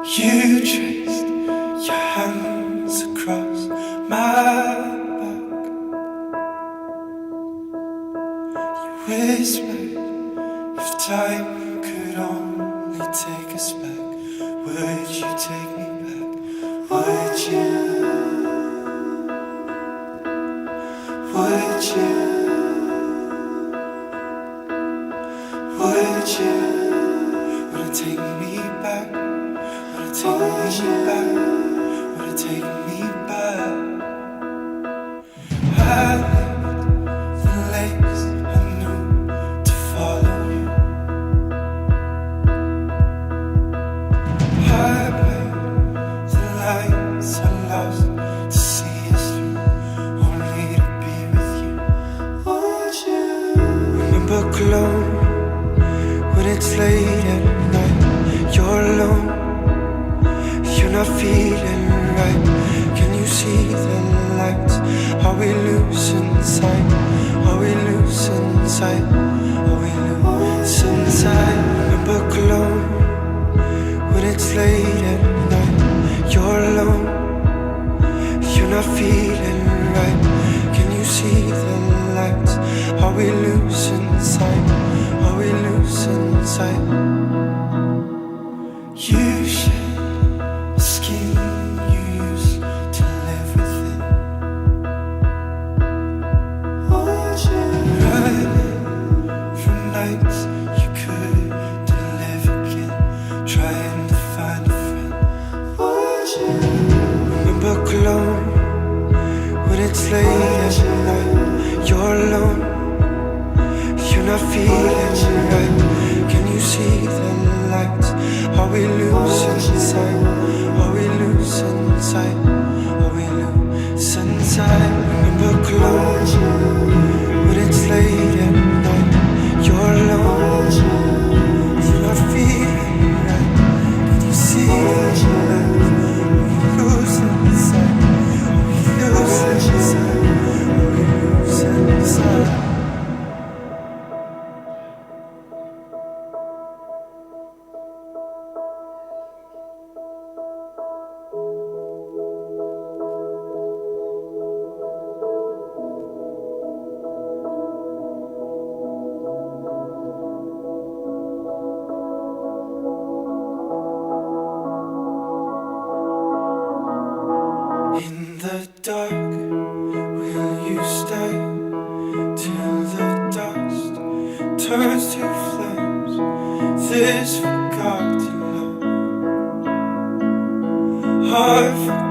You traced your hands across my back. You whispered, if time could only take us back, would you take me back? Would you? Would you? Would you? Would it take me back? Would it take me back? Would it take me back? I lived the lakes I knew to follow you. I played the lights I lost to see us through, only to be with you. Would you remember Cologne when it's late at night? You're alone, you're not feeling right. Can you see the lights? Are we losing sight? Are we losing sight? Are we losing sight? Remember Cologne when it's late at night? You're alone, you're not feeling right. Can you see the lights? Are we losing sight? Are we losing sight? You shed the skin you used to live within. Would you run from nights you couldn't live again, trying to find a friend? Would you remember Cologne when it's late at night? You're alone, you're not feeling right. Can you see the lights? Are we losing sight? Are we losing sight? Are we losing sight? Remember Cologne when it's late at night? You're alone, you're not feeling right. Can you see the lights? Are we losing sight? Are we losing sight? Are we losing sight? In the dark, will you stay till the dust turns to flames? This forgotten love, heart forgotten.